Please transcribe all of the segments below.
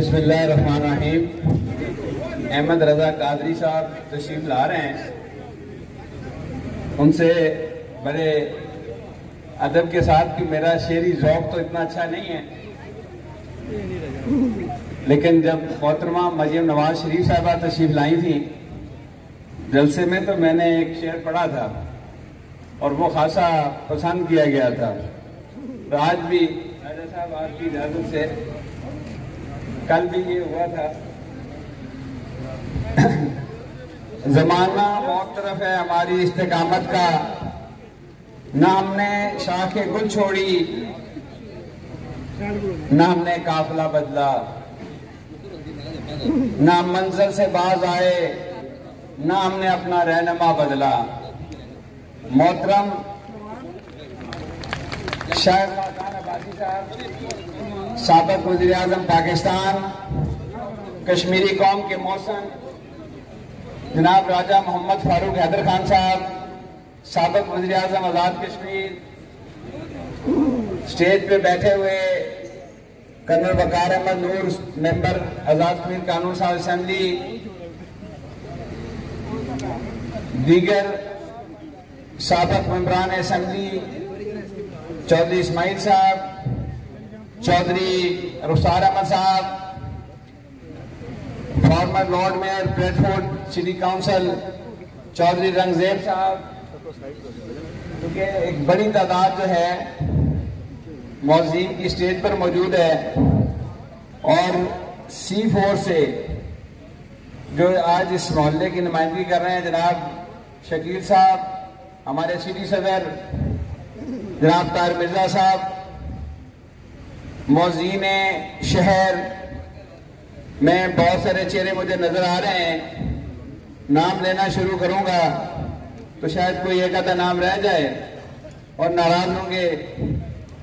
बिस्मिल्लाहिर्रहमानिर्रहीम। अहमद रजा कादरी साहब तशरीफ ला रहे हैं। उनसे बड़े अदब के साथ कि मेरा शेरी ज़ौक़ तो इतना अच्छा नहीं है, लेकिन जब मोहतरमा मरियम नवाज शरीफ साहबा तशरीफ लाई थी जलसे में तो मैंने एक शेर पढ़ा था और वो खासा पसंद किया गया था। तो आज भी राजा साहब आपकी इजाज़त से कल भी ये हुआ था। ज़माना बहुत तरफ है हमारी इस्तेकामत का, ना हमने शाखे गुल छोड़ी ना हमने काफिला बदला, ना मंजिल से बाज आए ना हमने अपना रहनुमा बदला। मोहतरम शायद अब्बासी साहब साबिक़ वज़ीर आज़म पाकिस्तान, कश्मीरी कौम के मौसम जनाब राजा मोहम्मद फारूक हैदर खान साहब, साबिक़ वज़ीर आज़म आज़ाद कश्मीर, स्टेज पे बैठे हुए कर्नल वकार अहमद नूर मेंबर आज़ाद कश्मीर कानून साहब असेंबली, दीगर साबिक़ मेंबरान असेंबली चौधरी इस्माइल साहब, चौधरी रुखसार अहमद साहब, former lord mayor Bradford city council Chaudhry Rangzeb साहब, क्योंकि एक बड़ी तादाद जो है मौज़ीन की स्टेज पर मौजूद है। और C4 से जो आज इस मोहल्ले की नुमाइंदगी कर रहे हैं जनाब शकील साहब, हमारे सिटी सदर जनाब तार मिर्जा साहब, मौज़ीन शहर में बहुत सारे चेहरे मुझे नजर आ रहे हैं। नाम लेना शुरू करूंगा तो शायद कोई एक आधा नाम रह जाए और नाराज होंगे।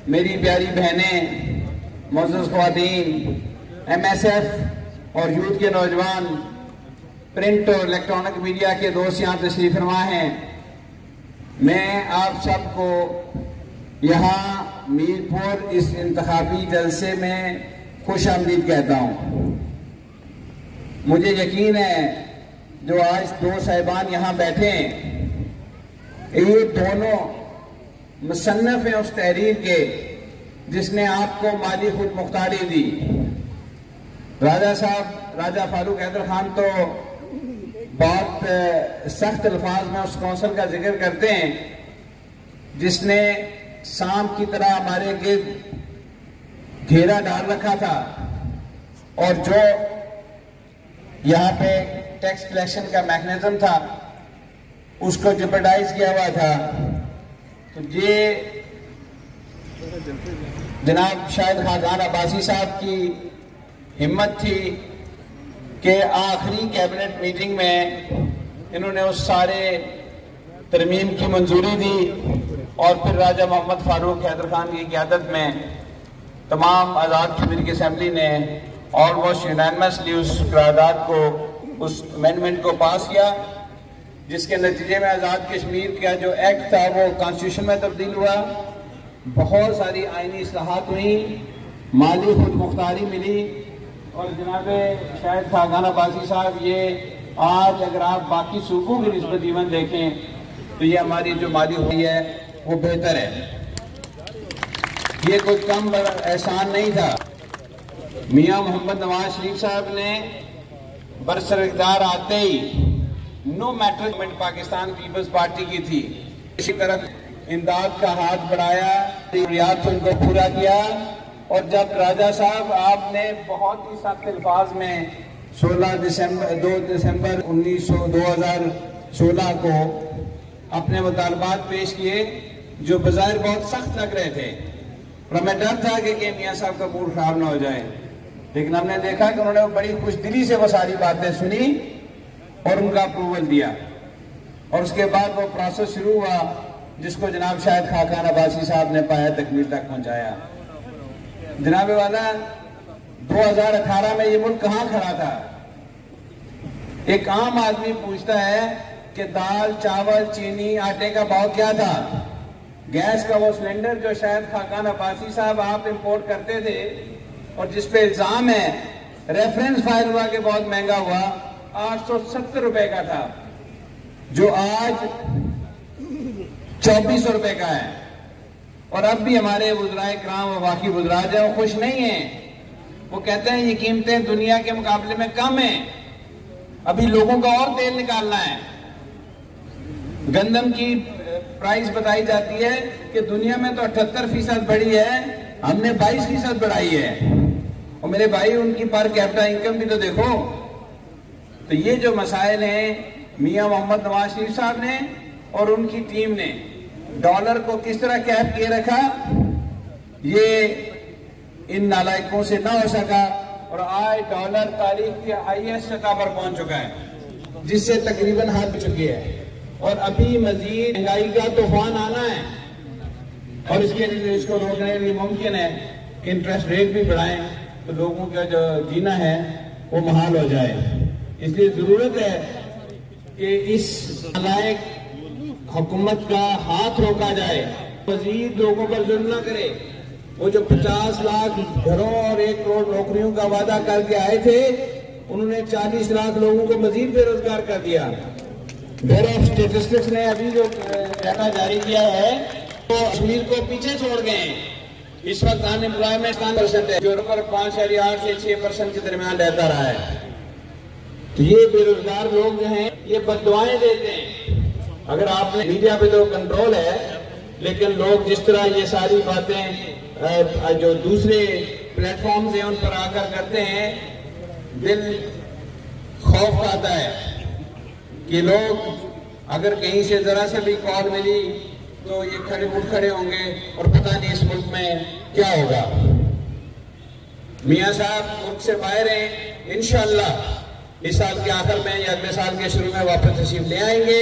मेरी प्यारी बहनें, मुअज़्ज़ज़ ख़वातीन, MSF और यूथ के नौजवान, प्रिंट और इलेक्ट्रॉनिक मीडिया के दोस्त यहाँ तशरीफ फरमा हैं। मैं आप सबको यहाँ मीरपुर इस इंतखाबी जलसे में खुश आमदीद कहता हूँ। मुझे यकीन है जो आज दो साहिबान यहाँ बैठे हैं ये दोनों मुसन्नफ हैं उस तहरीर के जिसने आपको माली खुद मुख्तारी दी। राजा साहब राजा फारूक हैदर खान तो बहुत सख्त अल्फाज में उस कौंसिल का जिक्र करते हैं जिसने सांप की तरह हमारे गिर्द घेरा डाल रखा था और जो यहाँ पे टैक्स कलेक्शन का मैकेनिज्म था उसको जेपरडाइज किया हुआ था। तो ये जनाब शायद खान अब्बासी साहब की हिम्मत थी कि आखिरी कैबिनेट मीटिंग में इन्होंने उस सारे तरमीम की मंजूरी दी और फिर राजा मोहम्मद फारूक हैदर खान की क़यादत में तमाम आज़ाद कश्मीर की असेंबली ने ऑलमोस्ट यूनानिमसली उस करारदाद को, उस अमेंडमेंट को पास किया, जिसके नतीजे में आज़ाद कश्मीर का जो एक्ट था वो कॉन्स्टिट्यूशन में तब्दील हुआ। बहुत सारी आइनी इस्लाहात हुई, माली खुद मुख्तारी मिली और जनाब शायद खान अब्बासी साहब ये आज अगर आप बाकी सूबों की निस्बत इवन देखें तो ये हमारी जो माली हुई है वो बेहतर है। ये कोई कम एहसान नहीं था। मियां मोहम्मद नवाज शरीफ साहब ने बरसरदार आते ही no matter government Pakistan People's Party की थी, इसी तरह इमदाद का हाथ बढ़ाया, जरूरियात उनको पूरा किया। और जब राजा साहब आपने बहुत ही सख्त अल्फाज में 2 दिसंबर 2016 को अपने मुतालबात पेश किए जो बज़ाहिर बहुत सख्त लग रहे थे और हमें डर था कि मियाँ साहब का मूड खराब ना हो जाए, लेकिन हमने देखा कि उन्होंने बड़ी खुशदिली से वो सारी बातें सुनी और उनका अप्रूवल दिया और उसके बाद वो प्रोसेस शुरू हुआ जिसको जनाब शायद खान अब्बासी साहब ने पाया तकमील तक पहुंचाया। जनाब वाला 2018 में ये मुल्क कहाँ खड़ा था? एक आम आदमी पूछता है कि दाल, चावल, चीनी, आटे का भाव क्या था? गैस का वो सिलेंडर जो शायद खान अब्बासी साहब आप इंपोर्ट करते थे और जिस पे इल्जाम है रेफरेंस फायर हुआ कि बहुत महंगा हुआ, 870 रुपए का था, जो आज 2400 रुपए का है। और अब भी हमारे वुज़राए किराम और बाकी वुज़राज हैं, वो खुश नहीं हैं। वो कहते हैं ये कीमतें दुनिया के मुकाबले में कम हैं, अभी लोगों का और तेल निकालना है। गंदम की प्राइस बताई जाती है कि दुनिया में तो 78% बढ़ी है, हमने 22% बढ़ाई है। और मेरे भाई, उनकी पर कैपिटा इनकम भी तो देखो। तो ये जो मसाइल हैं, मियां मोहम्मद नवाज शरीफ साहब ने और उनकी टीम ने डॉलर को किस तरह कैप किए रखा, ये इन नालायकों से ना हो सका। और आज डॉलर तारीख की हाईएस्ट सतह पर पहुंच चुका है, जिससे तकरीबन हाथ चुकी है। और अभी मजीद महंगाई का तूफान आना है, और इसके लिए इसको रोकने के लिए मुमकिन है कि इंटरेस्ट रेट भी बढ़ाएं, तो लोगों का जो जीना है वो महाल हो जाए। इसलिए जरूरत है कि इस नालायक हुकूमत का हाथ रोका जाए, मजीद लोगों पर जुल्म न करे। वो जो 50 लाख घरों और 1 करोड़ नौकरियों का वादा करके आए थे, उन्होंने 40 लाख लोगों को मजीद बेरोजगार कर दिया। ब्यूरो ऑफ स्टेटिस्टिक्स ने अभी जो डाटा जारी किया है, तो कश्मीर को पीछे छोड़ गए। इस वक्त अनएम्प्लॉयमेंट 5% है, जो 5.8 से 6% के दरमियान रहता रहा है। तो ये बेरोजगार लोग जो हैं, ये बददुआएं देते हैं। अगर आपने मीडिया पे तो कंट्रोल है, लेकिन लोग जिस तरह ये सारी बातें जो दूसरे प्लेटफॉर्म्स हैं उन पर आकर करते हैं, दिल खौफ आता है कि लोग अगर कहीं से जरा से भी कॉल मिली तो ये उठ खड़े होंगे और पता नहीं इस मुल्क में क्या होगा। मियां साहब मुल्क से बाहर हैं, इंशाअल्लाह इस साल के आखिर में या अगले साल के शुरू में वापस तशरीफ ले आएंगे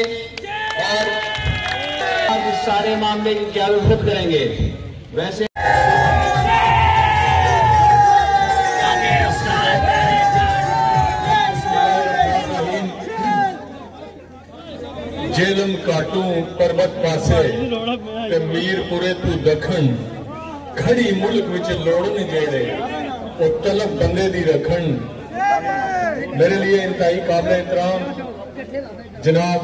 और इस सारे मामले की क़यादत खुद करेंगे। वैसे जेलम काटू पर्वत पासे ते मीरपुरे तू दखन, खड़ी मुल्क विच लोड़न जेड़े ओ तलब बंदे दी रखन। मेरे लिए इंतहाई काबिल एहतराम जनाब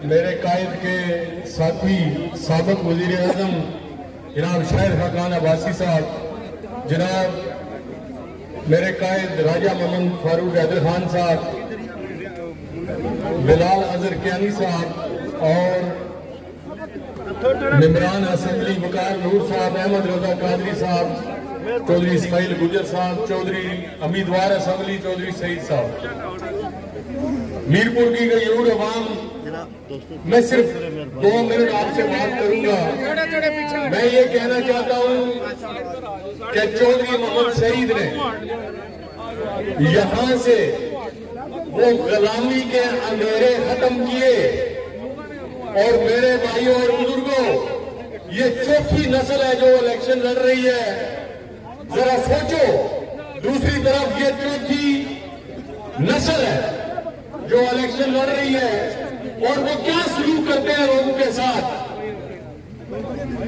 मेरे कायद के साथी साबिक वजीर आजम जनाब शाहिद खान अब्बासी साहब, जनाब मेरे कायद राजा मोहम्मद फारूक हैदर खान साहब, बिलाल अजहर कियानी साहब और मेंबरान असेंबली वकार नूर साहब, अहमद रजा कादरी साहब, चौधरी इस्माइल गुजर साहब, चौधरी उम्मीदवार असेंबली चौधरी सईद साहब, मीरपुर की गयूर अवाम, मैं सिर्फ 2 मिनट आपसे बात करूंगा। मैं ये कहना चाहता हूं कि चौधरी मोहम्मद सईद ने यहां से वो गुलामी के अंधेरे खत्म किए। और मेरे भाइयों और बुजुर्गों, ये चौथी नस्ल है जो इलेक्शन लड़ रही है। जरा सोचो, दूसरी तरफ ये चौथी नस्ल है जो इलेक्शन लड़ रही है, और वो क्या सलूक करते हैं लोगों के साथ।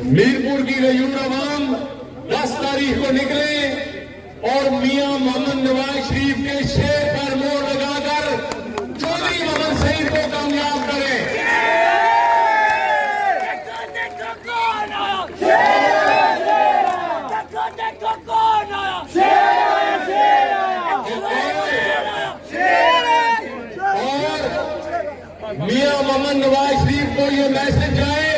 मीरपुर की गयूर अवाम 10 तारीख को निकले और मियां मोहम्मद नवाज शरीफ के शेर पर मोहर लगाकर चौधरी मोहम्मद सईद को कामयाब करें। और मियां मोहम्मद नवाज शरीफ को ये मैसेज जाए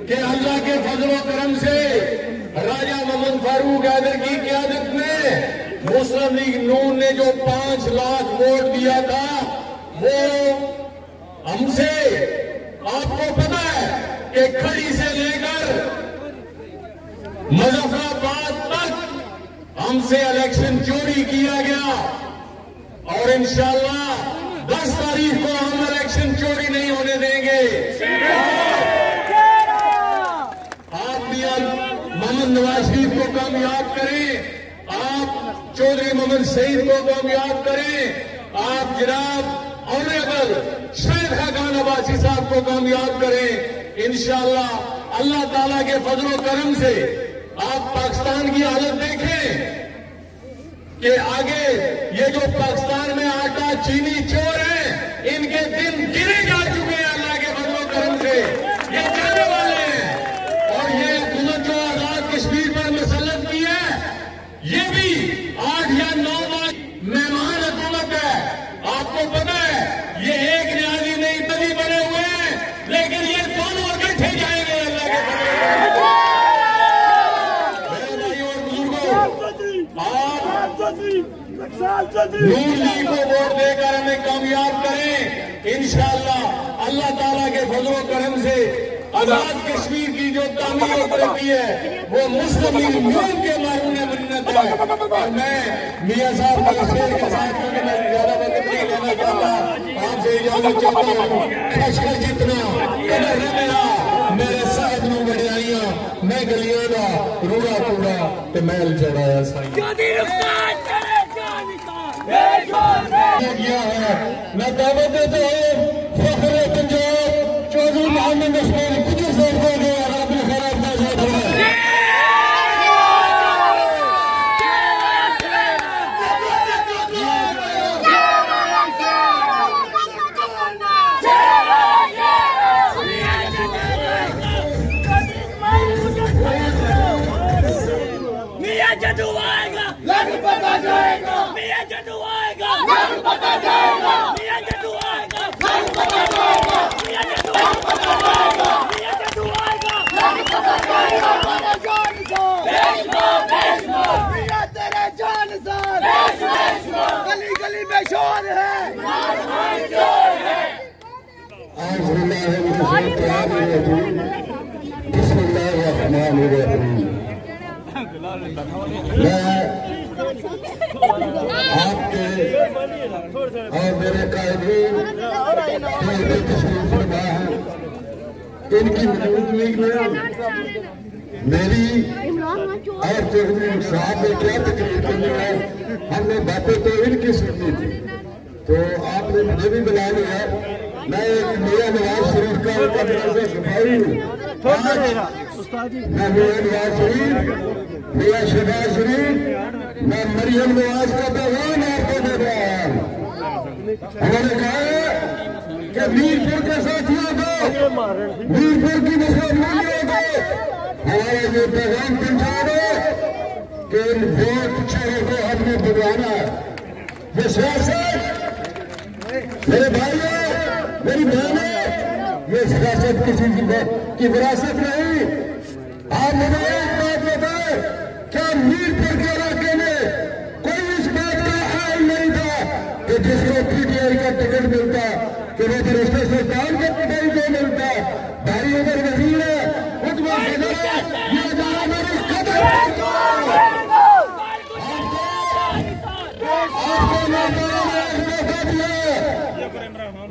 कि अल्लाह के फजल करम से राजा मोहम्मद फारूक हैदर की क़यादत में मुस्लिम लीग नून ने जो 5 लाख वोट दिया था, वो हमसे, आपको पता है कि खड़ी से लेकर मुजफ्फराबाद तक हमसे इलेक्शन चोरी किया गया। और इंशाअल्लाह 10 तारीख को हम इलेक्शन चोरी नहीं होने देंगे। आप मियां मोहम्मद नवाज शरीफ को कामयाब करें, आप चौधरी मोहम्मद सईद को कामयाब करें, आप जनाब ऑनरेबल शाहिद खान अब्बासी साहब को कामयाब करें। इंशाअल्लाह अल्लाह ताला के फजल करम से आप पाकिस्तान की हालत देखें, कि आगे ये जो पाकिस्तान में आटा चीनी चोर है, इनके दिन गिरे जा चुके हैं अल्लाह के फजल व करम से, ये जाने वाले हैं। और ये हुकूमत जो आजाद कश्मीर पर मुसल्लत की है, ये भी 8 या 9 माह मेहमान हुकूमत है। आपको पता है ये एक न्याजी नहीं तभी बने हुए हैं, लेकिन ये दोनों इकट्ठे जाएंगे अल्लाह के फजल। मेरे भाइयों और बुजुर्गों, आप नूर लीग को वोट देकर हमें कामयाब करें। इंशाअल्लाह अल्लाह ताला के फजल व करम से आजाद कश्मीर की जो तामीर और तरक्की है वो मुस्लिम लीग नून के मारून मन्नत है। और मैं मियां साहब के शेर के साथ, क्योंकि मैं ज्यादा वक्त नहीं लेना चाहता, आपसे इजाजत चाहता हूँ। खशखश जितना कदर है मेरे साथ नू बढ़ियाइयां, मैं गलियां दा रूड़ा कूड़ा ते महल चढ़ाया किया है। मैं दावत देता हूँ फखरे पंजाब चौधरी मोहम्मद उस्मान गुजर साहब को जो अपने खराब ना जदू आएगा लग पता जाएगा, मियां जदू आएगा लग पता जाएगा, मियां जदू आएगा लग पता जाएगा, मियां जदू आएगा, मियां जदू आएगा लग पता जाएगा। तेरे जान सा मियां तेरे जान सा गली गली में शोर है, आपके और मेरे कायदीन तशरीफ फरमा है, इनकी मौजूदगी में मेरी और चौधरी साहब ने क्या तकलीफ करनी है, हमने बातें तो इनकी सुननी थी, तो आपने मुझे भी बुला लिया। मैं एक मियां नवाज शरीफ का उनका दरवाजा सफाई हूँ। मैं मियां नवाज शरीफ, मियां शहबाज शरीफ, मैं मरियम नवाज का पैगाम आपको दे रहा हूँ। उन्होंने कहा कि मीरपुर के साथियों को, मीरपुर की मुसलमानों को हमारा ये पैगाम पहुंचा दो कि इन वोट चोरों को हमने बुलाना है। ये सियासत मेरे भाइयों, मेरी बहनों, ये सियासत किसी की विरासत नहीं। आप मुझे एक बात बताएं, क्या मीरपुर के इलाके में कोई इस बात का हाल नहीं था कि जिसको पीटीआई का टिकट मिलता कि वो रिश्ते सरकार का टिकट को मिलता? भाई उधर वजीर है, कुछ बात ये जाना मेरी कदर आपको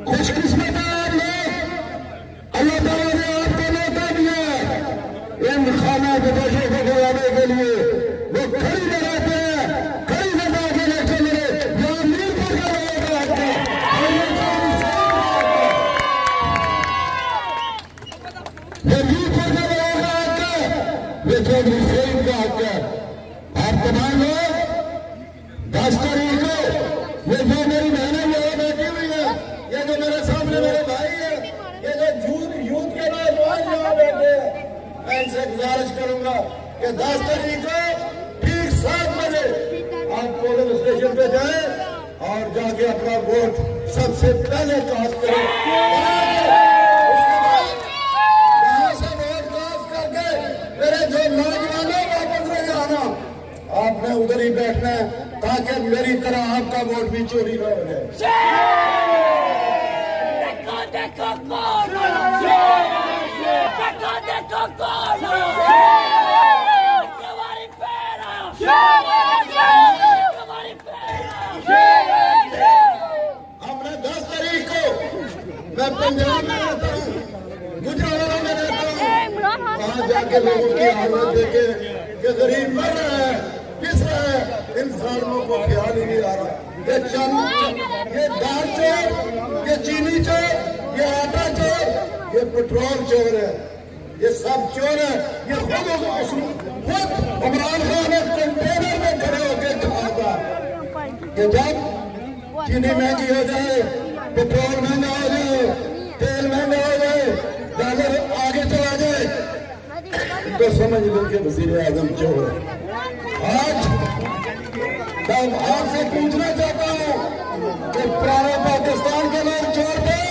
खुशकिस्मत है आप लोग, अल्लाह ताला ने आपको मौका दिया इन खाना बदोशों को बुलाने के लिए। वो खड़ी लगाते हैं, खड़ी लगा के लेके मेरे यहाँ मीरपुर का रहेगा आपका, ये मीरपुर का रहेगा आपका, ये चौधरी सईद का आपका। आप तमाम लोग 10 तारीख को ये जो मेरी बहनें यहाँ बैठी हुई है, ये जो मेरे सामने मेरे भाई है, ये जो यूथ के नौजवान यहाँ बैठे हैं, मैं इनसे गुजारिश करूंगा कि 10 तारीख को ठीक 7 बजे आप पोलिंग स्टेशन पे जाएं और जाके अपना वोट सबसे पहले कास्ट करें। उसके बाद यहाँ से वोट कास्ट करके मेरे जो नौजवानों वापस नहीं आना, आपने उधर ही बैठना है ताकि मेरी तरह आपका वोट भी चोरी न हो जाए। देखो कौन हमने 10 तारीख को, मैं पंजाब में रहता हूँ, गुजरात में रहता हूँ, वहां जाके लोगों की हालत देखे कि गरीब मर रहा है, पिस रहा है, इंसानों को ख्याल ही नहीं आ रहा। ये चंद, ये दाल चोर, ये चीनी चोर, ये आटा चोर, ये पेट्रोल चोर है, ये सब चोर है। ये खुद इमरान खान कंटेनर में खड़े होकर कहा था कि जब चीनी महंगी हो जाए, पेट्रोल महंगा हो जाए, तेल महंगा हो जाए, डॉलर आगे चला जाए, तो समझ लो कि वज़ीर आज़म चोर। आज मैं आपसे पूछना चाहता हूँ कि पुराने पाकिस्तान के लोग चोर थे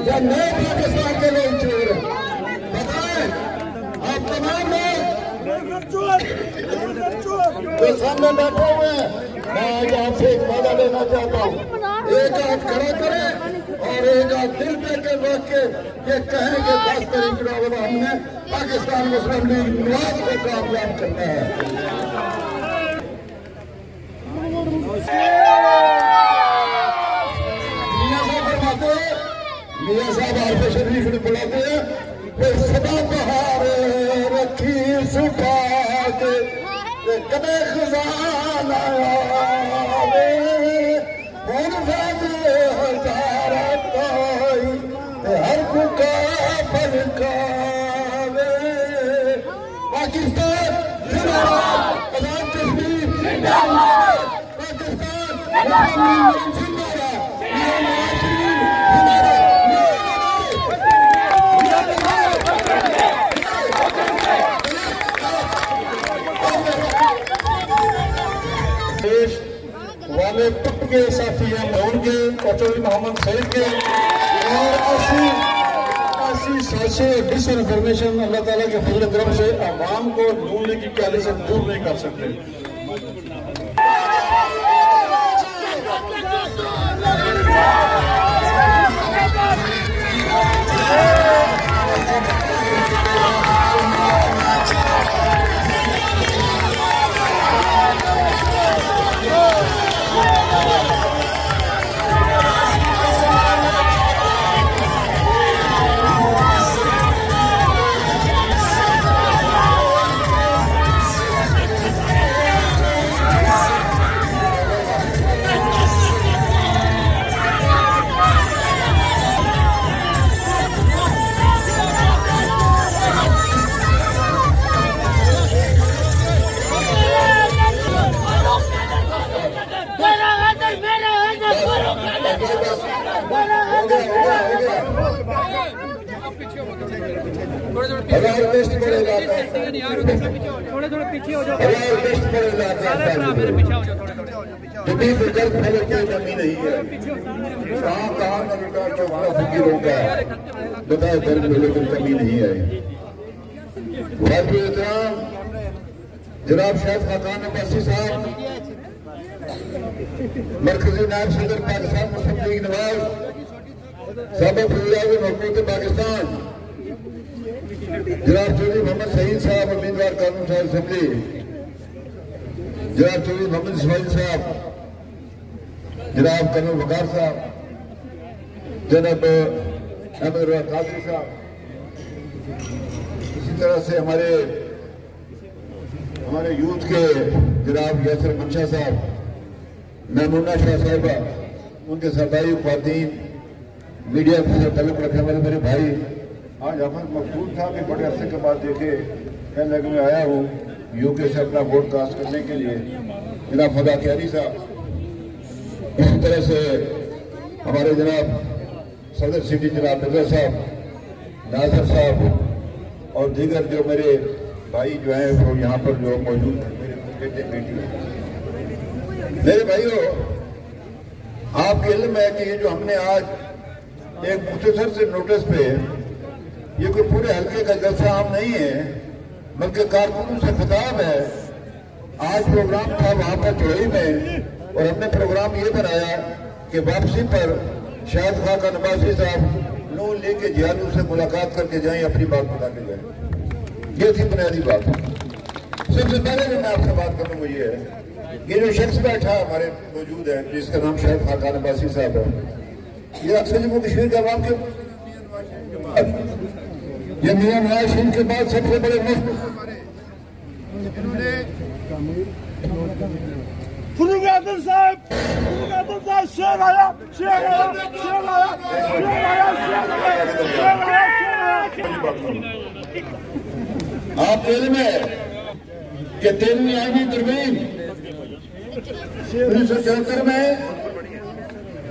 या नए पाकिस्तान के लोग चोर हैं? बताएं आप तमाम लोग जो सामने बैठे हुए हैं। मैं आज आपसे एक वादा लेना चाहता हूँ, एक हाथ खड़ा करें और एक हाथ दिल पे के रख के ये कहें कि 10 तारीख को हमने पाकिस्तान मुस्लिम लीग नवाज को कामयाब करना है। मियाँ साहब आरफ शरीफ ने बुलाते हैं, सदा बहार रखी सुखा के कदे खजाना हर बुका पलकावे। पाकिस्तान जिंदाबाद, आजाद कश्मीर जिंदाबाद, पाकिस्तान वाले पुट के साथी हैं उनके और चौधरी मोहम्मद सईद के और ऐसी साजिशें डिस इन्फॉर्मेशन अल्लाह ताला के फजल करम से आवाम को नून लीग की क्यादत से दूर नहीं कर सकते। थोड़े पीछे हो जाओ, मेरे पीछे हो जाओ, कमी नहीं है। कहाँ कहाँ बताए दर्द में, लेकिन कमी नहीं है। जनाब शाहिद खाकान अब्बासी साहब, मरकजी नायब सदर पाकिस्तान मुस्लिम लीग नवाज, साबिक़ वज़ीर-ए-आज़म हुकूमत पाकिस्तान जनाब चौधरी मोहम्मद सईद साहब, उम्मीदवार कानून साहब असेंबली, जनाब चौधरी मोहम्मद इस्माइल साहब, जनाब कर्नल वकार साहब, जनाब अहमद कादरी साहब, इसी तरह से हमारे यूथ के जनाब यासर मंशा साहब, महमूना शाह साहिबा, उनके सरदारी ख्वातीन, मीडिया से तल्लुक रखने वाले मेरे भाई। आज अहमद मकसूद था कि बड़े अरसे के बाद देखे, कहने लगे मैं आया हूँ यूके से अपना वोट कास्ट करने के लिए। जनाब फदा क्यारी साहब, इसी तरह से हमारे जनाब सदर सिटी जनाब मिर्जा साहब, नाजर साहब और दीगर जो मेरे भाई जो हैं वो यहाँ पर जो मौजूद हैं, मेरे बेटे बेटी हैं। मेरे भाइयों, आपके इल्म है कि ये जो हमने आज एक मुख्तसर से नोटिस पे, ये कोई पूरे हल्के का जलसा आम नहीं है, बल्कि कारकुनों से खिताब है। आज प्रोग्राम था वहाँ पर चौड़ी में, और हमने प्रोग्राम ये बनाया कि वापसी पर शाहिद खाकान अब्बासी साहब नून लीग के जियालू से मुलाकात करके जाएं, अपनी बात बता के जाएं। ये थी बुनियादी बात। सबसे पहले जो मैं आपसे बात करूँ वो ये है, ये जो शख्स बैठा हमारे मौजूद है जिसका नाम शाहिद खाकान अब्बासी साहब है, ये अक्सर जम्मू कश्मीर के अवाम के ये मियां नवाज शरीफ के बाद सबसे बड़े मुफ्त शेर आया, शेर आया, शेर आया, शेर आया, शेर आया। आप इल्म है कि 13वीं आईनी तरमीम 1974 में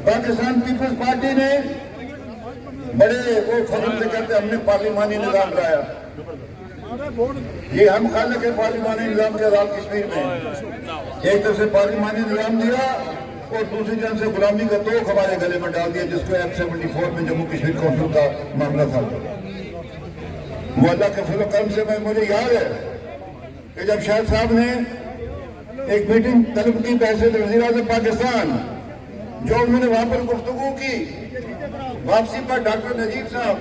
पाकिस्तान पीपल्स पार्टी ने बड़े वो फख्र से कहते हमने पार्लिमानी निजाम लाया। ये हम खालिक है पार्लिमानी निजाम के आजाद कश्मीर में। एक तरफ से पार्लिमानी निजाम दिया और दूसरी तरफ से गुलामी का तोख हमारे गले में डाल दिया, जिसको एक्ट 74 में जम्मू कश्मीर कौंसिल का मामला था। वो अल्लाह के फजल करम से मुझे याद है कि जब शाह साहब ने एक मीटिंग तलब की बहसीत वज़ीर आज़म पाकिस्तान, जो उन्होंने वहां पर गुफ्तगू की, वापसी पर डॉक्टर नजीब साहब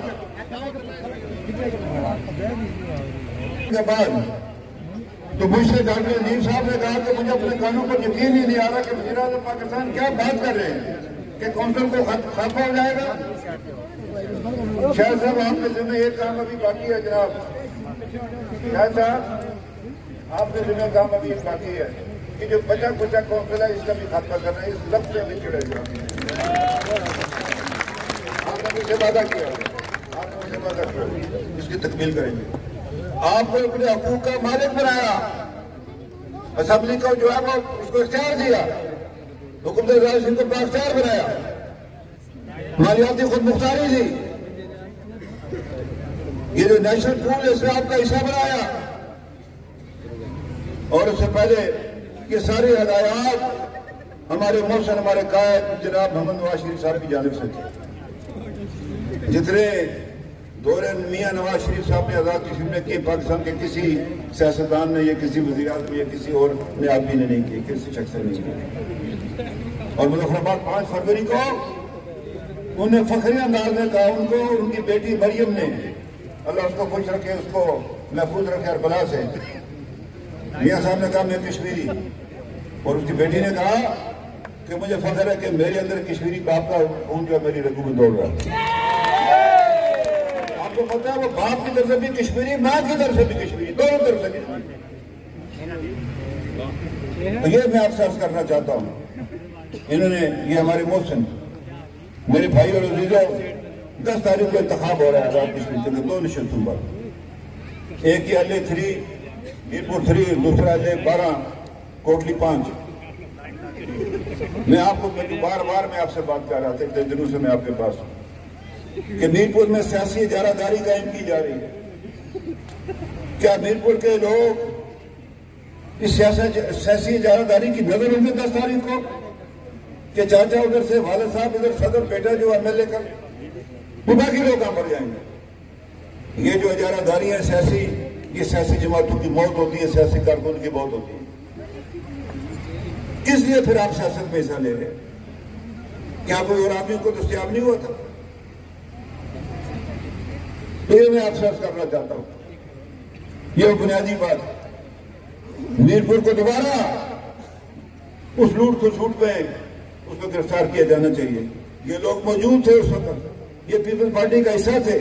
के बाद तो मुझसे डॉक्टर नजीब साहब ने कहा कि मुझे अपने कानों पर यकीन ही नहीं आ रहा कि वज़ीर आज़म पाकिस्तान क्या बात कर रहे हैं कि कौंसिल को खाका हो जाएगा। शाह साहब आपके जिम्मे एक काम अभी बाकी है जनाब। शाह साहब आपके जिम्मे काम अभी एक बाकी है कि जो बचा कुचा कौंसिल है इसका भी खात्मा करना है, इस लफ्ज़ से अभी चिड़े आपने मुझसे वादा किया, इसकी तकमील करेंगे। आपको अपने हकूक का मालिक बनाया, असेंबली को जो है वो उसको इख्तियार दिया, हुकूमत राज सिंह को बाख्तियार बनाया, मालियाती खुद मुख्तारी दी, ये जो नेशनल पूल है इसमें आपका हिस्सा बनाया। और उससे पहले ये सारी हदायत हमारे मोहसन हमारे कायद जनाब मोहम्मद नवाज शरीफ साहब की जानिब से थे। जितने दौरे मियां नवाज शरीफ साहब ने आजाद कश्मीर में किए, पाकिस्तान के किसी सियासतदान ने या किसी वज़ीर आज़म या किसी और ने आदमी ने नहीं किए, किसी शख्स ने नहीं किए। और मुजफ्फराबाद 5 फरवरी को उन्हें फखरी अंदाज में कहा, उनको उनकी बेटी मरियम ने, अल्लाह उसको खुश रखे, उसको महफूज रखे हर बला से, मियां साहब ने कहा मैं कश्मीरी, और उसकी बेटी ने कहा कि मुझे फख्र है कि मेरे अंदर कश्मीरी बाप का खून जो मेरी रगों में दौड़ रहा है। आपको पता है वो बाप की तरफ से भी कश्मीरी, माँ की तरफ से भी कश्मीरी, दोनों तरफ से कश्मीरी। तो ये मैं आपसे अर्ज करना चाहता हूँ, इन्होंने ये हमारे मोहसिन मेरे भाई और अजीजों 10 तारीख को इंतखाब हो रहा है आजाद कश्मीर के 2 नशस्तों पर। एक ही LA 3 मीरपुर 3, दूसरा LA 12 कोटली 5। मैं आपको बार बार मैं आपसे बात कर रहा था, इतने दिनों से मैं आपके पास हूं कि मीरपुर में सियासी इजारादारी कायम की जा रही है। क्या मीरपुर के लोग इस सियासी इजारादारी की नजर होंगे 10 तारीख को कि चाचा उधर से, वालिद साहब इधर, सदर बेटा जो MLA कर, वो बाकी लोग कहां मर जाएंगे। ये जो इजारादारी है सियासी, ये सियासी जमातों की मौत होती है, सियासी कारकुन की मौत होती है। किस लिए फिर आप सियासत में हिस्सा ले रहे? क्या कोई और आदमी को दस्तयाब नहीं हुआ था? तो ये मैं आपसे अर्ज करना चाहता हूं, ये बुनियादी बात, मीरपुर को दोबारा उस लूट खसूट में उसको गिरफ्तार किया जाना चाहिए। ये लोग मौजूद थे उस वक्त, ये पीपल्स पार्टी का हिस्सा थे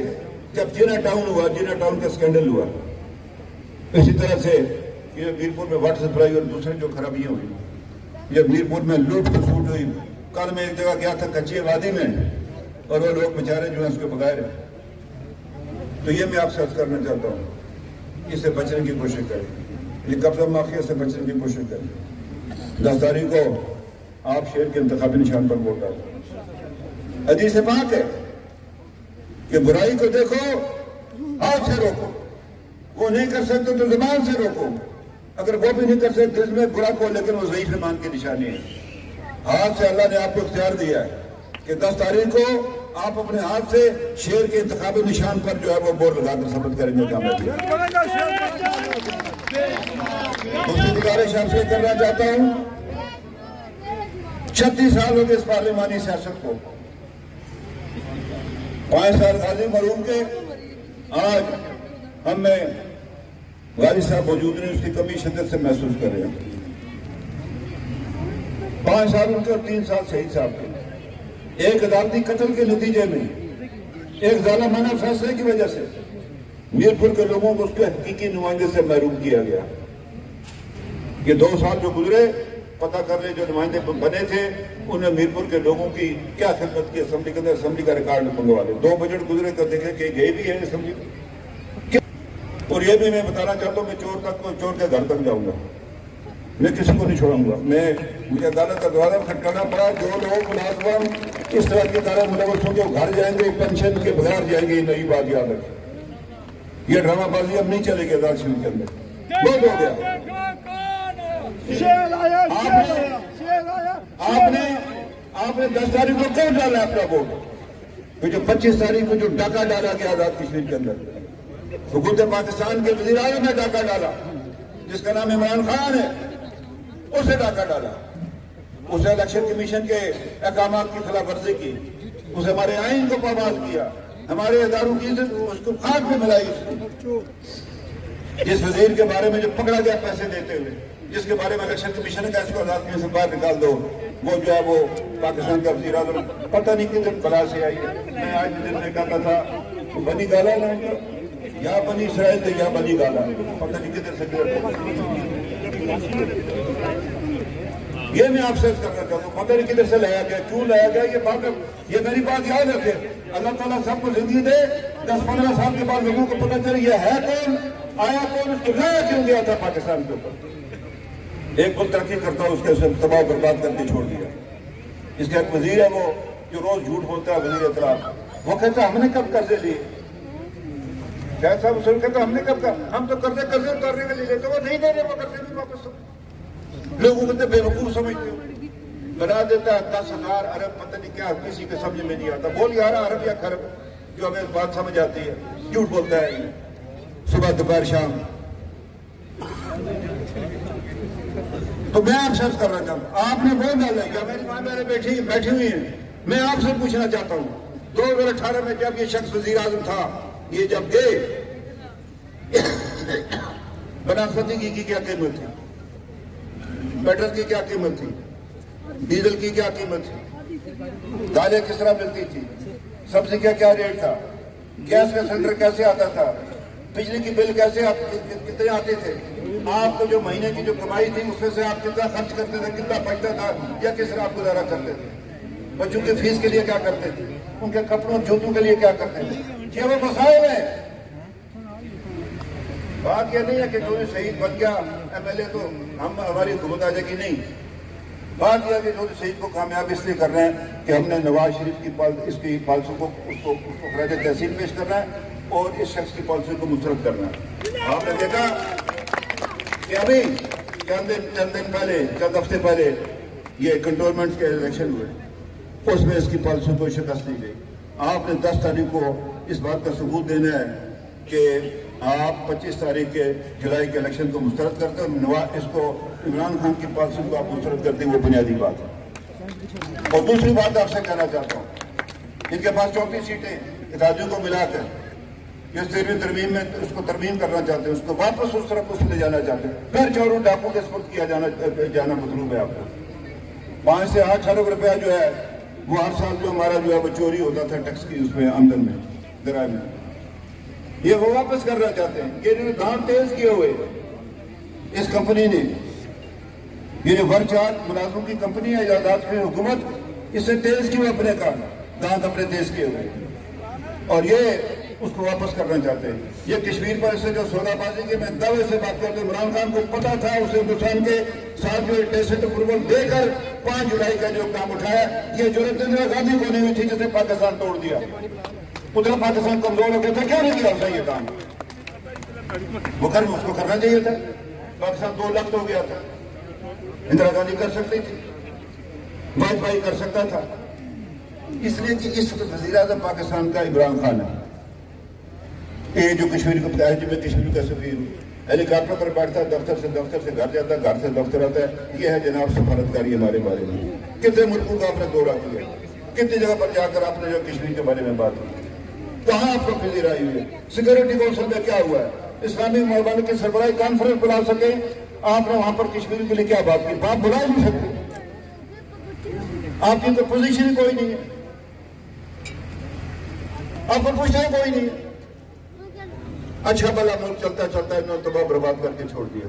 जब जीना टाउन हुआ, जीना टाउन का स्कैंडल हुआ। इसी तरह से ये मीरपुर में वाटर सप्लाई और दूसरे जो खराबियां हुई, ये मीरपुर में लूट खसूट हुई। कल मैं एक जगह गया था कच्ची वादी में, और वो लोग बेचारे जो है उसके बगैर। तो ये मैं आपसे अर्ज करना चाहता हूँ, इससे बचने की कोशिश करें, ये कब्जा माफिया से बचने की कोशिश करें। 10 तारीख को आप शेर के इंतखाबी निशान पर वोट डालें। हदीस पाक है कि बुराई को देखो, हाथ से रोको, वो नहीं कर सकते तो जुबान से रोको, अगर वो भी नहीं कर सकते दिल में बुरा को, लेकिन वो ज़ईफ़ ईमान की निशानी है। हाथ से अल्लाह ने आपको इख्तियार दिया है कि 10 तारीख को आप अपने हाथ से शेर के इंतखाबी निशान पर जो है वो बोर्ड लगाकर शपथ करेंगे। दूसरी गुजारिश आपसे करना चाहता हूँ, 36 साल हो गए इस पार्लिमानी सियासत को, 5 साल गाजी मरूम के, आज हम में गाजी साहब मौजूद नहीं, उसकी कमी शिद्दत से महसूस कर रहे हैं। 5 साल उनके और 3 साल शहीद साहब के, एक अदालती कत्ल के नतीजे में, एक जालिमाना फैसले की वजह से मीरपुर के लोगों को उसके हकीकी नुमाइंदे से महरूम किया गया। ये 2 साल जो गुजरे, पता कर ले जो नुमाइंदे बने थे उन्हें मीरपुर के लोगों की क्या खिदमत की, असेंबली के अंदर असेंबली का रिकॉर्ड मंगवा ले। 2 बजट गुजरे कर देखे कि गए भी है असेंबली। और ये भी मैं बताना चाहता हूँ, मैं चोर के घर तक जाऊंगा। मैं किसी को नहीं छोड़ूंगा। मुझे अदालत का दरवाजा खटकाना पड़ा। जो लोग मुलाजम इस तरह की तरह मुलवस होंगे वो घर जाएंगे, पेंशन के बगैर जाएंगे। नई बात याद रखें, ये ड्रामाबाजी अब नहीं चलेगी अदालत के अंदर। बहुत हो गया। आपने 10 तारीख को क्यों डाला अपना वोट? तो जो 25 तारीख को जो डाका डाला गया आजाद कश्मीर के अंदर, हुकूमत पाकिस्तान के वज़ीर आज़म ने डाका डाला, जिसका नाम इमरान खान है, उसे डाका डाला। उसे इलेक्शन कमीशन के अहकामात की खिलाफ वर्जी की, उसे हमारे आइन को पामाल किया, हमारे इदारों की इज्जत उसको खाक में मिलाई। जिस वजीर के बारे में जो पकड़ा गया पैसे देते हुए, जिसके बारे में इलेक्शन कमीशन ने कहा इसको अदालत में से बाहर निकाल दो, वो जो है वो पाकिस्तान का वज़ीर आज़म पता नहीं कितने बला से आई है। मैं आज दिन में कहता था बनी गाला लाएंगे या बनी इसराइल थे या बनी गाला, पता नहीं किधर से। ये मैं आपसे करना चाहता हूँ, पता नहीं किधर से लाया गया, क्यों लाया गया। ये मेरी बात याद रखे। अल्लाह ताला सबको जिंदगी दे। 10-15 साल के बाद लोगों को पता चले ये है कौन, आया कौन, उसको लाया क्यों गया था पाकिस्तान के ऊपर। एक को तरक्की करता है, उसके उसे तबाह बर्बाद करके छोड़ दिया। इसका एक वजीर है वो जो रोज झूठ बोलता है, वजीर इत्तलाफ। वो कहता हमने कब कर्जे लिए, क्या साहब उसे कहता हमने कब का, हम तो कर्जे उतारने के लिए लेते, वो नहीं दे रहे, वो कर्जे भी वापस। लोगों को तो बेवकूफ समझते हो, बना देता है 10,000 अरब, पता नहीं क्या, किसी के समझ में नहीं आता। बोल 11 अरब या खरब, जो हमें बात समझ आती है। झूठ बोलता है सुबह दोपहर शाम। तो मैं आपसे अर्ज करना चाहता हूँ, आपने वोट डाला क्या? मेरी मां मेरे बैठी हुई है। मैं आपसे पूछना चाहता हूँ, 2018 में जब ये शख्स वजीर आजम था, ये जब गए, बनास्पति की क्या कीमत थी, पेट्रोल की क्या कीमत थी, डीजल की क्या कीमत थी, दालें किस तरह मिलती थी, सब्जी का क्या रेट था, गैस का सिलेंडर कैसे आता था, बिजली की बिल कैसे कितने आते थे, आपको जो महीने की जो कमाई थी उसमें से आप कितना खर्च करते थे, कितना बचता था, या किस तरह आप गुजारा करते थे, बच्चों की फीस के लिए क्या करते थे, उनके कपड़ों जूतों के लिए क्या करते थे। ये वो मसाइल है। बात यह नहीं है कि जो शहीद बन गया MLA तो हमारी हुकूमत आ जाएगी, नहीं। बात यह है कि जो शहीद को कामयाब इसलिए कर रहे हैं कि हमने नवाज शरीफ की इसकी पॉलिसी को उसको खराज तहसील पेश करना है और इस शख्स की पॉलिसी को मुस्तरद करना है। आपने देखा कि अभी चंद दिन पहले, चंद हफ्ते पहले ये कंटोनमेंट के इलेक्शन हुए, उसमें इसकी पॉलिसी को शिकस्त दी गई। आपने 10 तारीख को इस बात का सबूत देना है कि आप 25 तारीख के जुलाई के इलेक्शन को मुस्तरद करते हैं और इसको इमरान खान की पॉलिसी को आप मुस्तरद करते हैं, वो बुनियादी बात है। और दूसरी बात आपसे कहना चाहता हूँ, इनके पास 34 सीटें इत्तेहादियों को मिलाकर इस 13वीं तरमीम में उसको तरमीम करना चाहते हैं, उसको वापस उस तरफ उसको ले जाना चाहते हैं। फिर चोरों डाकू के सपुर्द किया जाना मतलूब है आपको। 5 से 8 अरब रुपया जो है वो हर साल जो हमारा जो है वो चोरी होता था टैक्स की उसमें आमदन में, दराय में, ये वो वापस करना चाहते हैं। ये दाम तेज किए हुए इस कंपनी ने, ये वर्चार मुलाजमों की कंपनी है आजाद की हुकूमत, इससे तेज किए अपने का दांत अपने तेज किए हुए और ये उसको वापस करना चाहते हैं। ये कश्मीर पर इससे जो सौदाबाजी की मैं दावे से बात करता हूँ, इमरान खान को पता था, उसे हिंदुस्तान के साथ जो टेस्ट अप्रूवल देकर 5 जुलाई का जो काम उठाया, ये जरूरत इंदिरा गांधी को नहीं हुई थी जिसने पाकिस्तान तोड़ दिया। उतना पाकिस्तान कमजोर हो गया था, क्यों नहीं किया उसने ये काम? वो कर्म उसको करना चाहिए था। पाकिस्तान 2 लाख हो गया था, इंदिरा गांधी कर सकती थी, वाजपेयी कर सकता था, इसलिए कि इस वक्त वज़ीर आज़म पाकिस्तान का इमरान खान है। ये जो कश्मीर को बताया, जो मैं कश्मीर का सफीर हूँ, हेलीकॉप्टर पर बैठता है, दफ्तर से घर जाता है, घर से दफ्तर आता है। ये है जनाब सफारतकारी हमारे बारे में। कितने मुल्कों का आपने दौरा किया, कितनी जगह पर जाकर आपने जो कश्मीर के बारे में बात की, कहाँ आपको फिजिर आई हुई है? सिक्योरिटी काउंसिल में क्या हुआ है? इस्लामी मौलाना की सरबराही कॉन्फ्रेंस बुला सके, आपने वहां पर कश्मीर के लिए क्या बात की? बात बुला ही नहीं सकते, आपकी तो पोजीशन कोई नहीं है, आपको पूछना ही कोई नहीं है। अच्छा भला मुल्क चलता चलता इन्होंने तबाह बर्बाद करके छोड़ दिया।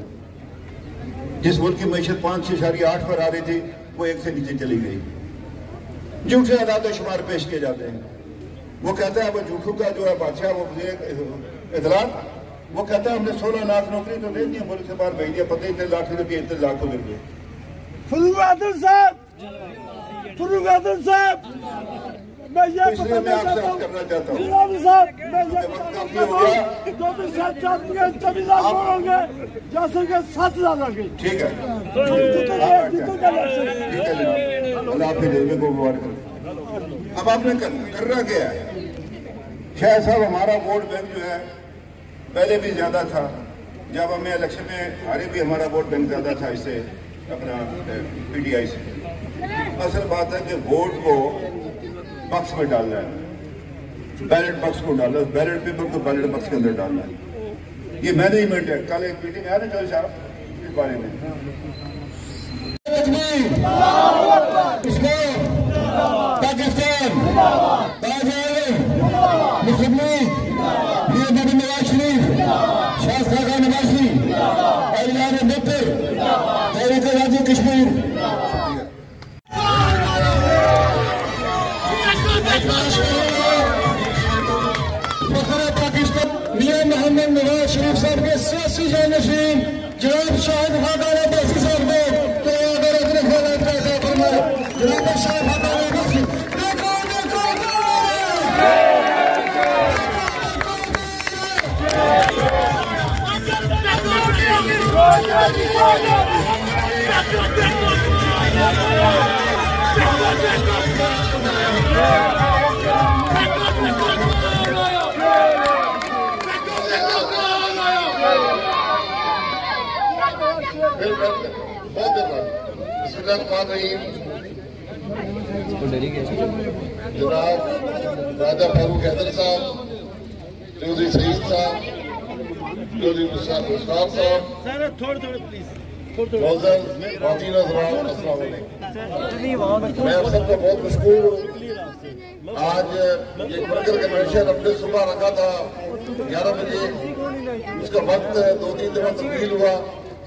जिस मुल्क की मैशत 5.8 पर आ रही थी, वो 1 से नीचे चली गई। झूठे आदाद शुमार पेश किए जाते हैं। वो कहता है वो झूठों का जो है बादशाह, वो इतलात वो कहता है हमने 16 लाख नौकरी तो दे दी, मुल्क से बाहर भेज दिया, पता ही 3 लाख रुपये 3 लाख को मिल गए। फरूक आदिल साहब, मैं ये इसलिए मैं आपसे अर्ज करना चाहता हूँ, जो भी 7 बोलोगे जैसे कि 7 होंगे। ठीक है, अल्लाह आपके जज्बे को मुबारक। अब आपने करना क्या है? शायद साहब हमारा वोट बैंक जो है पहले भी ज्यादा था, जब हमें इलेक्शन में हारे भी हमारा वोट बैंक ज्यादा था इससे अपना PTI से। असल बात है कि वोट को बक्स में डालना है, बैलेट बक्स को डालना है, बैलेट पेपर को बैलेट बक्स के अंदर डालना है। ये मैनेजमेंट है। कल एक मीटिंग आया ना चौधरी साहब इस बारे में। पाकिस्तान मुस्लिम लीग नवाज शरीफ शाह खान नवाजी और मित्र तहरीक आज़ादी कश्मीर पाकिस्तान मियां मोहम्मद नवाज शरीफ साहब के सियासी जानशीन जनाब शाहिद खान अब्बासी साहब को तो अगर अपने ख्याल का ऐसा फरमाए जनाब शाहिद खान अब्बासी जनाब राजा फारूक हैदर साहब, चौधरी सईद साहब, चौधरी मुश्ताक साहब, मैं आप सबका बहुत मशहूर हूँ। आज ये बर्गर का मेंशन हमने सुबह रखा था 11 बजे, उसका वक्त 2-3 दफा तब्दील हुआ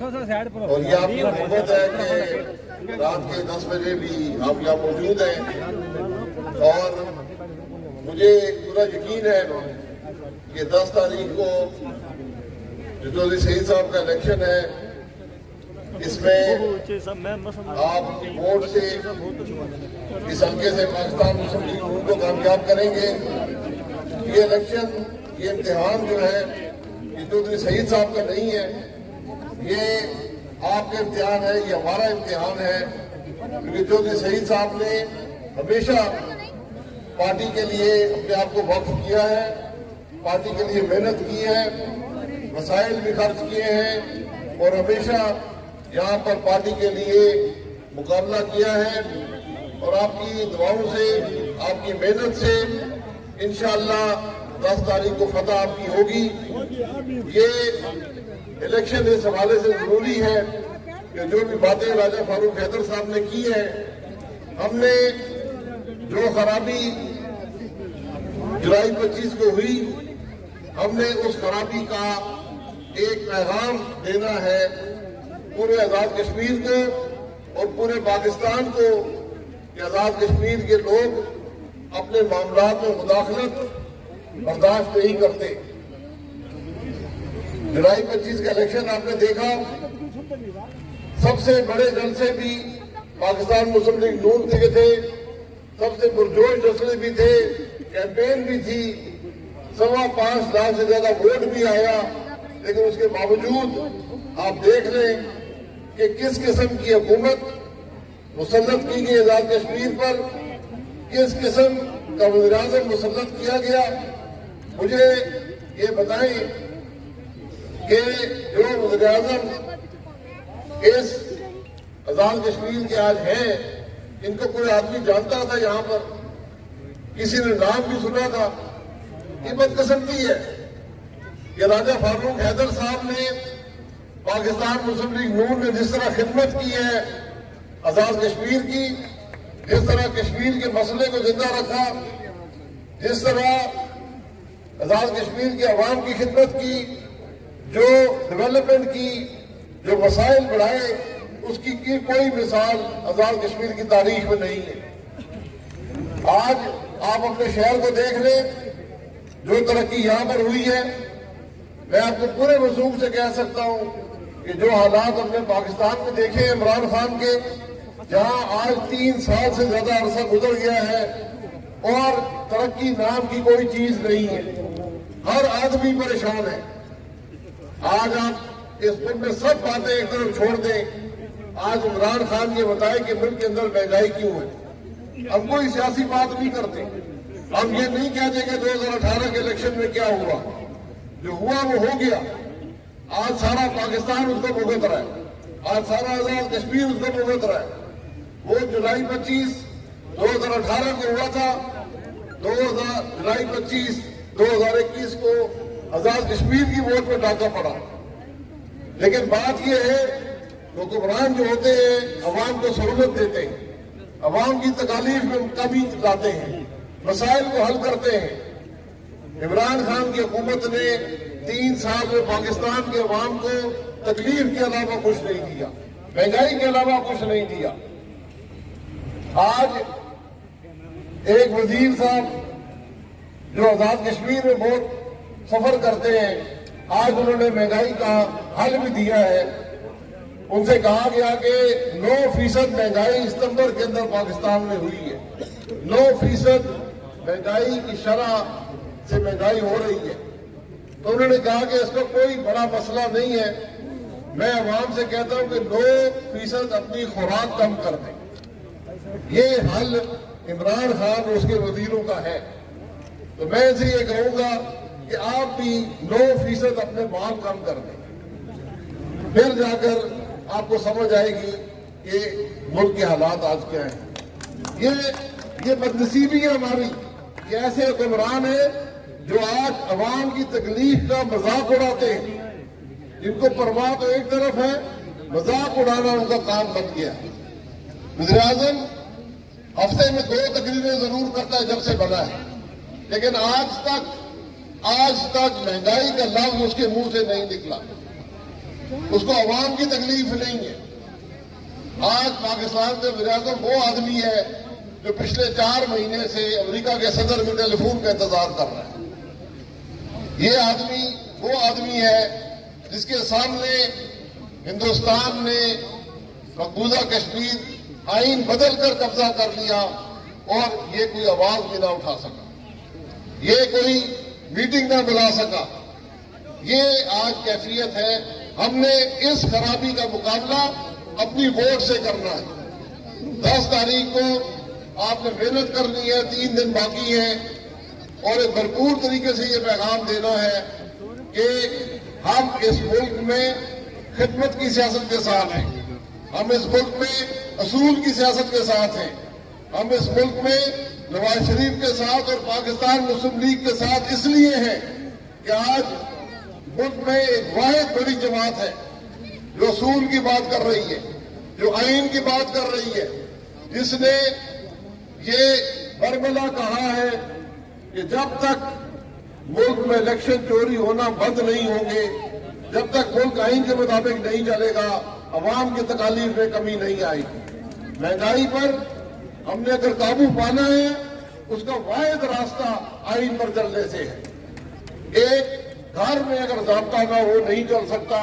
और ये आपकी मोहब्बत है कि रात के 10 बजे भी आप यहाँ मौजूद हैं। और मुझे पूरा यकीन है कि 10 तारीख को जो चौधरी सईद साहब का इलेक्शन है, इसमें आप वोट से इस हल्के से पाकिस्तान मुस्लिम लीग नून को कामयाब करेंगे। ये इलेक्शन, ये इम्तिहान जो है ये चौधरी सईद साहब का नहीं है, ये आपका इम्तिहान है, ये हमारा इम्तिहान है। क्योंकि चौधरी सईद साहब ने हमेशा पार्टी के लिए अपने आप को वक्फ किया है, पार्टी के लिए मेहनत की है, वसाइल भी खर्च किए हैं और हमेशा यहाँ पर पार्टी के लिए मुकाबला किया है। और आपकी दुआओं से, आपकी मेहनत से इंशाअल्लाह 10 तारीख को फतह आपकी होगी। ये इलेक्शन इस हवाले से जरूरी है कि जो भी बातें राजा फारूक हैदर साहब ने की है, हमने जो खराबी जुलाई 25 को हुई, हमने उस खराबी का एक पैगाम देना है पूरे आजाद कश्मीर को और पूरे पाकिस्तान को कि आजाद कश्मीर के लोग अपने मामलात में मुदाखलत बर्दाश्त नहीं करते। जुलाई 25 का इलेक्शन आपने देखा, सबसे बड़े जलसे भी पाकिस्तान मुस्लिम लीग नून के थे, सबसे पुरजोश जश्न भी थे, कैंपेन भी थी, 5.25 लाख से ज्यादा वोट भी आया। लेकिन उसके बावजूद आप देख लें कि किस किस्म की हुकूमत मुसल्लत की गई आजाद कश्मीर पर, किस किस्म का वज़ीर-ए-आज़म मुसल्लत किया गया। मुझे ये बताएं कि जो वज़ीर-ए-आज़म इस आजाद कश्मीर के आज हैं, इनको कोई आदमी जानता था, यहाँ पर किसी ने नाम भी सुना था। ये बदकिस्मती है कि राजा फारूक हैदर साहब ने पाकिस्तान मुस्लिम लीग नून ने जिस तरह खिदमत की है आजाद कश्मीर की, जिस तरह कश्मीर के मसले को जिंदा रखा, जिस तरह आजाद कश्मीर के अवाम की खिदमत की, जो डेवलपमेंट की, जो वसाइल बढ़ाए, उसकी की कोई मिसाल आजाद कश्मीर की तारीख में नहीं है। आज आप अपने शहर को देख लें, जो तरक्की यहाँ पर हुई है, मैं आपको पूरे वसूख से कह सकता हूं कि जो हालात हमने पाकिस्तान में देखे इमरान खान के, जहां आज 3 साल से ज्यादा अरसा गुजर गया है और तरक्की नाम की कोई चीज नहीं है, हर आदमी परेशान है। आज आप इस मुल्क में सब बातें एक तरफ छोड़ दें, आज इमरान खान ये बताए कि मुल्क के अंदर महंगाई क्यों है। हम कोई सियासी बात नहीं करते, हम ये नहीं कहते कि 2018 के इलेक्शन में क्या हुआ, जो हुआ वो हो गया। आज सारा पाकिस्तान उसको भुगत रहा है, आज सारा आजाद कश्मीर उसको भुगत रहा है। वो जुलाई 25 2018 को हुआ था, जुलाई 25 2021 को आजाद कश्मीर की वोट में डाका पड़ा। लेकिन बात यह है हुक्मरान जो होते हैं अवाम को सहूलत देते हैं, अवाम की तकालीफ में कमी लाते हैं, मसाइल को हल करते हैं। इमरान खान की हुकूमत ने 3 साल में पाकिस्तान के अवाम को तकलीफ के अलावा कुछ नहीं दिया, महंगाई के अलावा कुछ नहीं दिया। आज एक वजीर साहब जो आजाद कश्मीर में बहुत सफर करते हैं, आज उन्होंने महंगाई का हल भी दिया है। उनसे कहा गया कि 9% महंगाई सितंबर के अंदर पाकिस्तान में हुई है, 9% महंगाई की शरह से महंगाई हो रही है। तो उन्होंने कहा कि इसका कोई बड़ा मसला नहीं है। मैं अवाम से कहता हूं कि 9% अपनी खुराक कम कर दें, ये हल इमरान खान और उसके वजीरों का है। तो मैं इनसे ये कहूंगा कि आप भी 9% अपने माल कम कर दें, फिर जाकर आपको समझ आएगी कि मुल्क के हालात आज क्या हैं। ये बदनसीबी है हमारी कि ऐसे हुक्मरान है जो आज अवाम की तकलीफ का मजाक उड़ाते हैं, जिनको परवाह तो एक तरफ है, मजाक उड़ाना उनका काम बन गया। वज़ीर-ए-आज़म हफ्ते में 2 तकरीरें जरूर करता है जब से बना है, लेकिन आज तक महंगाई का लफ्ज उसके मुंह से नहीं निकला। उसको अवाम की तकलीफ नहीं है। आज पाकिस्तान में वज़ीर-ए-आज़म वो आदमी है जो पिछले 4 महीने से अमेरिका के सदर के टेलीफोन का इंतजार कर रहा है। ये आदमी वो आदमी है जिसके सामने हिंदुस्तान ने मकबूजा कश्मीर आईन बदल कर कब्जा कर लिया और ये कोई आवाज भी ना उठा सका, ये कोई मीटिंग ना बुला सका। ये आज कैफियत है। हमने इस खराबी का मुकाबला अपनी वोट से करना है। 10 तारीख को आपने मेहनत करनी है, 3 दिन बाकी हैं और एक भरपूर तरीके से ये पैगाम देना है कि हम इस मुल्क में खिदमत की सियासत के साथ हैं, हम इस मुल्क में असूल की सियासत के साथ हैं, हम इस मुल्क में नवाज शरीफ के साथ और पाकिस्तान मुस्लिम लीग के साथ इसलिए हैं कि आज मुल्क में एक वाहिद बड़ी जमात है जो असूल की बात कर रही है, जो आईन की बात कर रही है, जिसने ये बरमला कहा है कि जब तक मुल्क में इलेक्शन चोरी होना बंद नहीं होंगे, जब तक मुल्क आईन के मुताबिक नहीं चलेगा, अवाम की तकालीफ में कमी नहीं आएगी। महंगाई पर हमने अगर काबू पाना है, उसका वाहिद रास्ता आईन पर चलने से है। एक घर में अगर ज़ाब्ता ना हो नहीं चल सकता।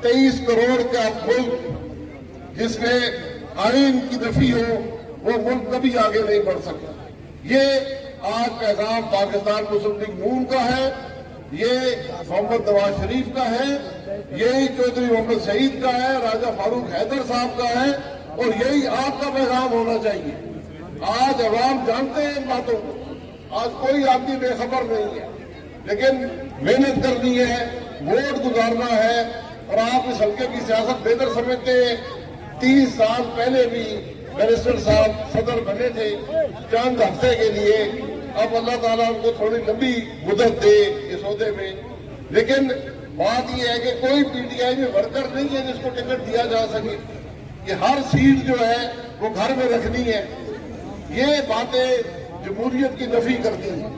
23 करोड़ का मुल्क जिसमें आईन की नफी हो, वो मुल्क कभी आगे नहीं बढ़ सकता। ये आज पैगाम पाकिस्तान मुस्लिम लीग नून का है, ये मोहम्मद नवाज शरीफ का है, यही चौधरी मोहम्मद शहीद का है, राजा फारूक हैदर साहब का है और यही आपका पैगाम होना चाहिए। आज अवाम जानते हैं इन बातों को, आज कोई आदमी बेखबर नहीं है, लेकिन मेहनत करनी है, वोट गुजारना है और आप इस हल्के की सियासत बेहतर समझते हैं। 30 साल पहले भी बैरिस्टर साहब सदर बने थे चंद हफ्ते के लिए, अब अल्लाह ताला उनको थोड़ी लंबी मुद्दत दे इस ओहदे में। लेकिन बात यह है कि कोई पीटीआई में वर्कर नहीं है जिसको टिकट दिया जा सके, कि हर सीट जो है वो घर में रखनी है। ये बातें जमहूरियत की नफी करती हैं,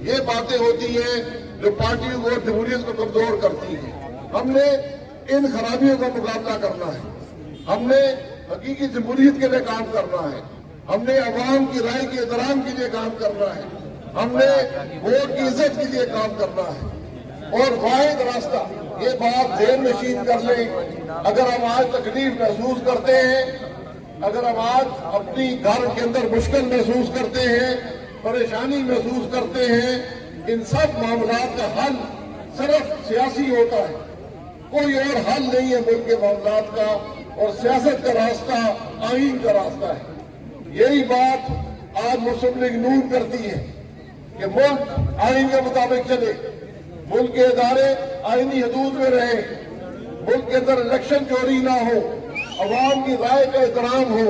ये बातें होती हैं जो पार्टी को और जमहूरियत को कमजोर करती हैं। हमने इन खराबियों का मुकाबला करना है, हमने हकीकी जमहूरियत के लिए काम करना है, हमने अवाम की राय के एहतराम के लिए काम करना है, हमने वोट की इज्जत के लिए काम करना है। और वाहिद रास्ता, ये बात ज़हन नशीन कर लें। अगर हम आज तकलीफ महसूस करते हैं, अगर हम आज अपनी घर के अंदर मुश्किल महसूस करते हैं, परेशानी महसूस करते हैं, इन सब मामलात का हल सिर्फ सियासी होता है, कोई और हल नहीं है मुल्क के मामलात का। और सियासत का रास्ता आईन का रास्ता है। यही बात आज मुस्लिम लीग नून करती है कि मुल्क आईन के मुताबिक चले, मुल्क के इदारे आईनी हदूद में रहे, मुल्क के अंदर इलेक्शन चोरी ना हो, अवाम की राय का एहतराम हो,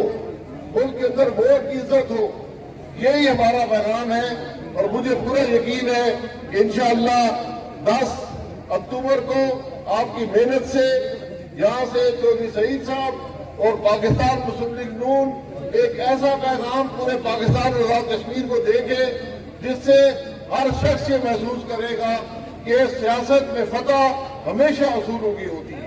मुल्क के अंदर वोट की इज्जत हो। यही हमारा पैगाम है और मुझे पूरा यकीन है कि इंशाअल्लाह 10 अक्टूबर को आपकी मेहनत से यहाँ से चौधरी सईद साहब और पाकिस्तान मुस्लिम लीग नून एक ऐसा पैगाम पूरे पाकिस्तान और आजाद कश्मीर को देंगे जिससे हर शख्स ये महसूस करेगा कि सियासत में फतह हमेशा असूलों की होती है।